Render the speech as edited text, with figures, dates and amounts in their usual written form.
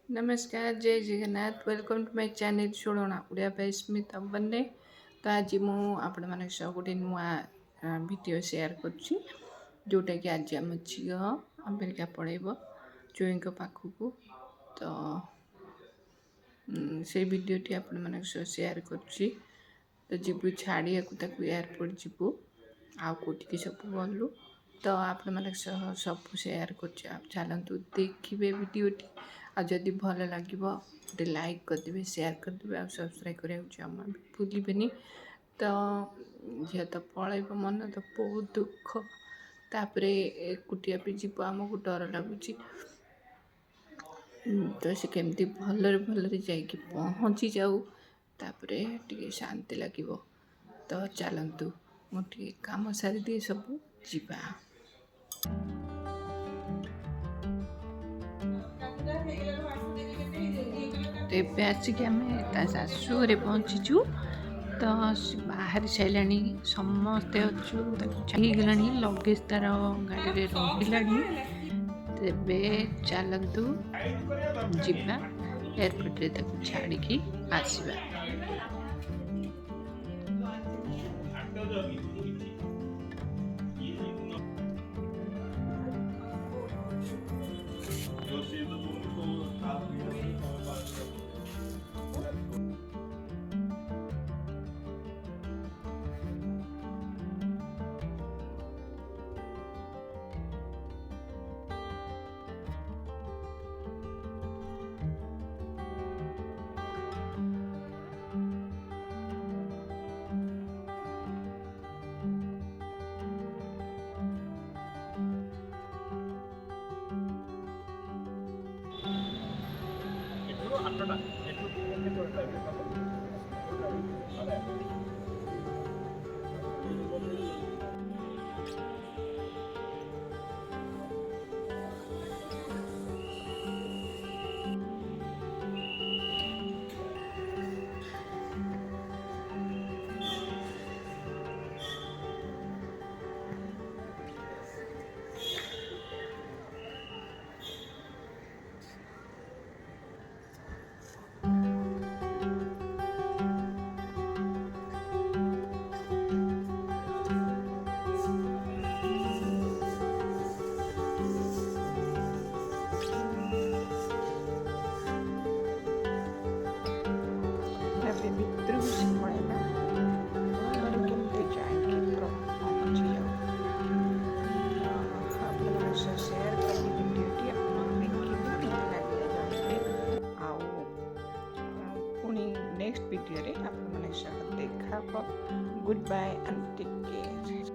नमस्कार जय Jagannath welcome to my channel शोणा उड़िया बाय स्मिता बन्ने। तो आज मु आपण मानक सह गोटे नुआ वीडियो शेयर करुच्ची जोटा कि आज आम झी अमेरिका पड़ेब चुईं पाखक। तो से वीडियोटी आपण मानक सह शेयर करुच्ची। तो जीवु छाड़िया एयरपोर्ट जीवु आउ कोटिकी सब गलु। तो आपण मानक सह सब शेयर करुच्ची आप चलतु देखिए वीडियोटी। आ जदि भल लगे गोटे लाइक करदे शेयर करदे आ सब्सक्राइब करा जमा भी भूलिबेनि। तो झील तो पलैब मन तो बहुत दुख तापर एकुटिया भी जीव आमको डर लगुच। तो से केमती भलरे भलरे जाइए पहुँची जाऊ तापर टे शांति लगे। तो चलतु मुझे कम सारी दिए सब जीवा। तो ये आसिक आम शाशुरे पहुँचीचु। तो बाहरी सारा समस्ते अच्छु गला लगेज तार गाड़ी रहा। तेबे चलतु जीवा एयरपोर्ट रे छाड़ी आसवा। नेक्स्ट वीडियो रे आप देखा। Good bye and take care.